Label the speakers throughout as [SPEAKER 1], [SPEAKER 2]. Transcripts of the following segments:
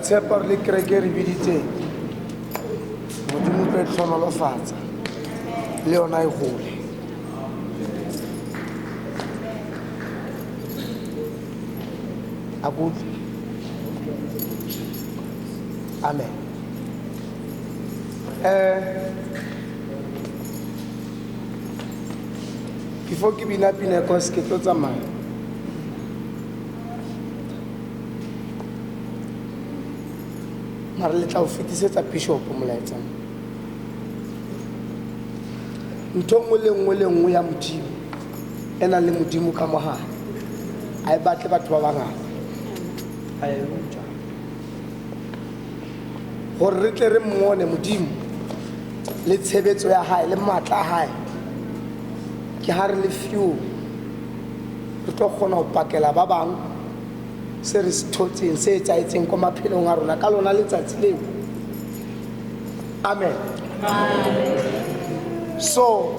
[SPEAKER 1] tshepa le kereke re biditseng modimo tlo e tlhonolofatsa le yona e gole. Amen. Before ke bina cause ke tlo tsamaya mara le tla o fetisetsa bishop molaetsana ntho nngwe le nngwe ya modimo e nang le modimo ka mogare a e batle batho ba bangata a e utlwa gore re tle re mmone modimo le tshebetso ya hae le matla a hae ke ha re le few re tlo kgona ho pakela ba bang se re se thotseng se etsaetseng ko maphelong a rona ka lona letsatsi leo. Amen. So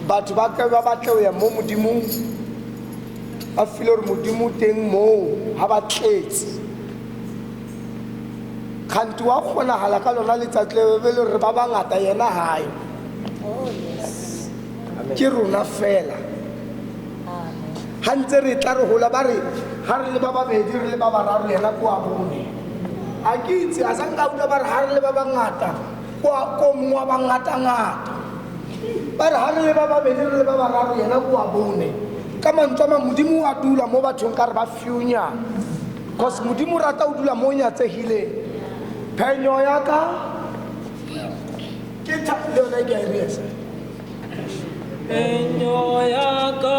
[SPEAKER 1] batho ba ka ba batle ho ya mo modimong ba file hore modimo teng moo ha ba tletse kganti wa kgonahala ka lona letsatsi leo be le re ba bangata yena hayo ke rona fela ha ntse re tla re hola ba re ha re le ba babedi re le ba bararo yena ko a bone a ke itse a sa nka utlwa ba re ha re le ba bangata ko mongwe wa bangata-ngata ba re ha re le ba babedi re le ba bararo yena ko a bone ka mantswe a mang modimo a dula mo bathong ka re ba fiunyana cause modimo o rata o dula mo o nyatsegileng phenyo ya ka ke le yona ke a e reesa
[SPEAKER 2] phenyo ya ka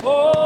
[SPEAKER 3] Oh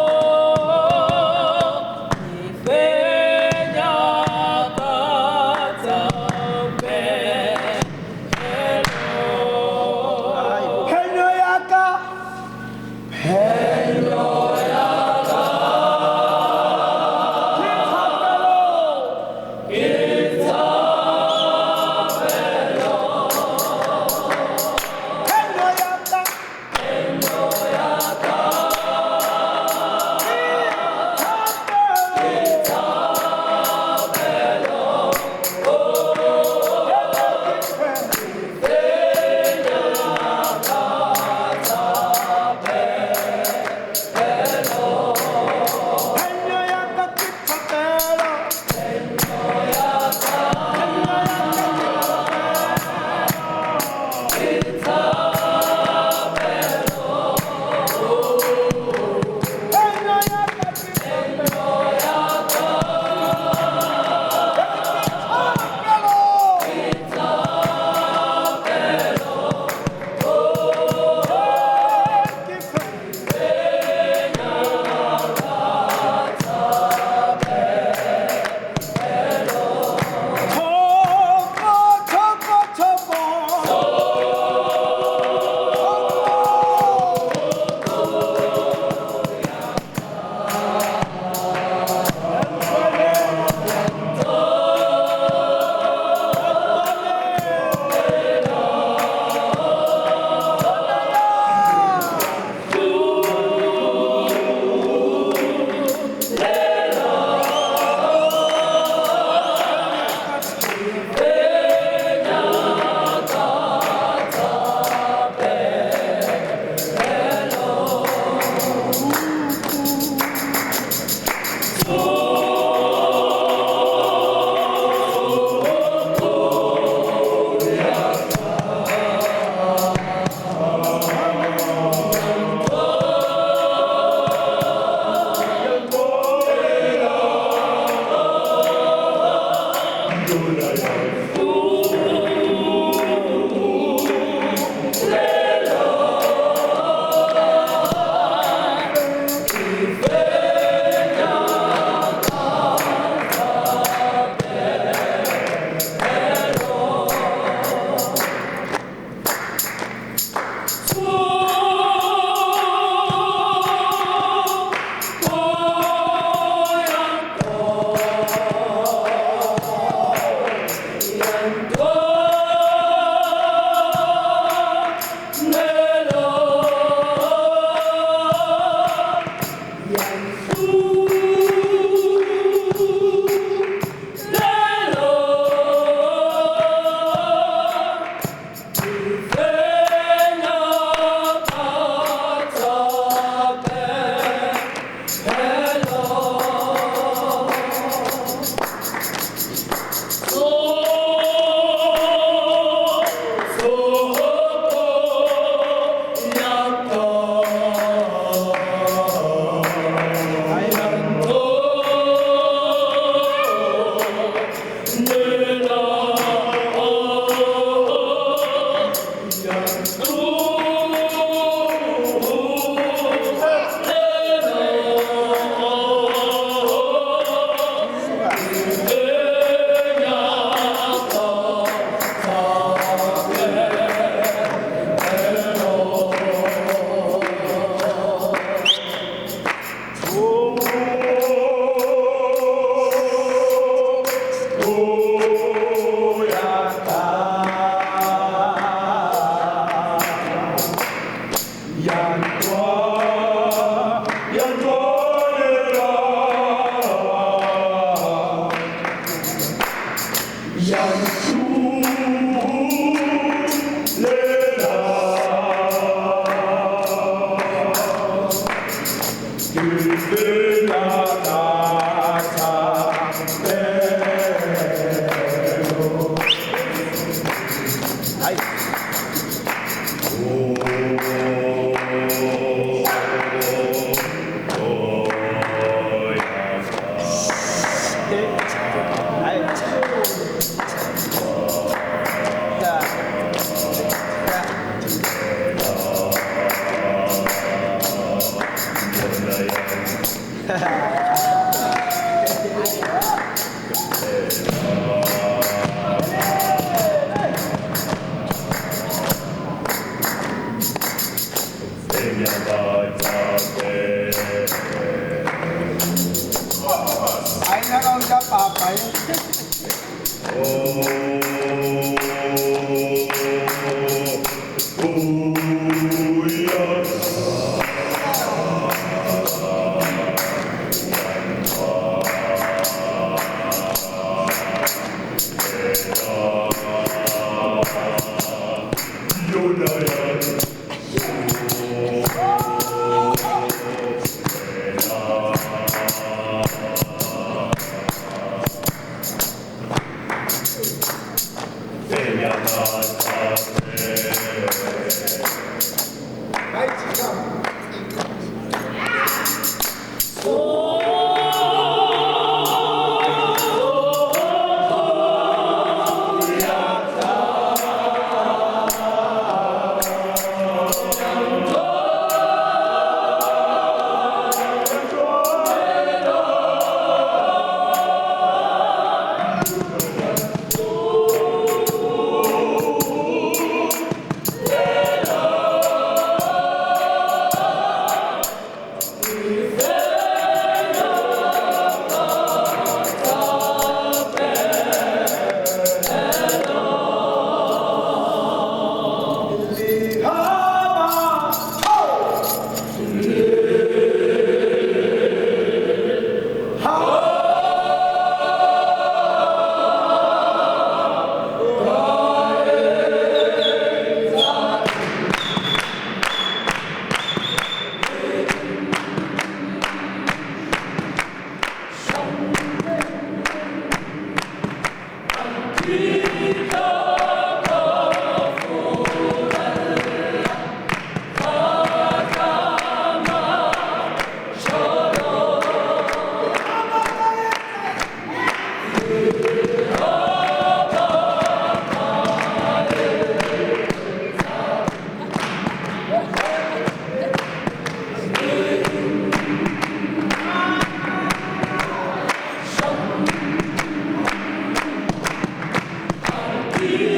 [SPEAKER 2] Amen.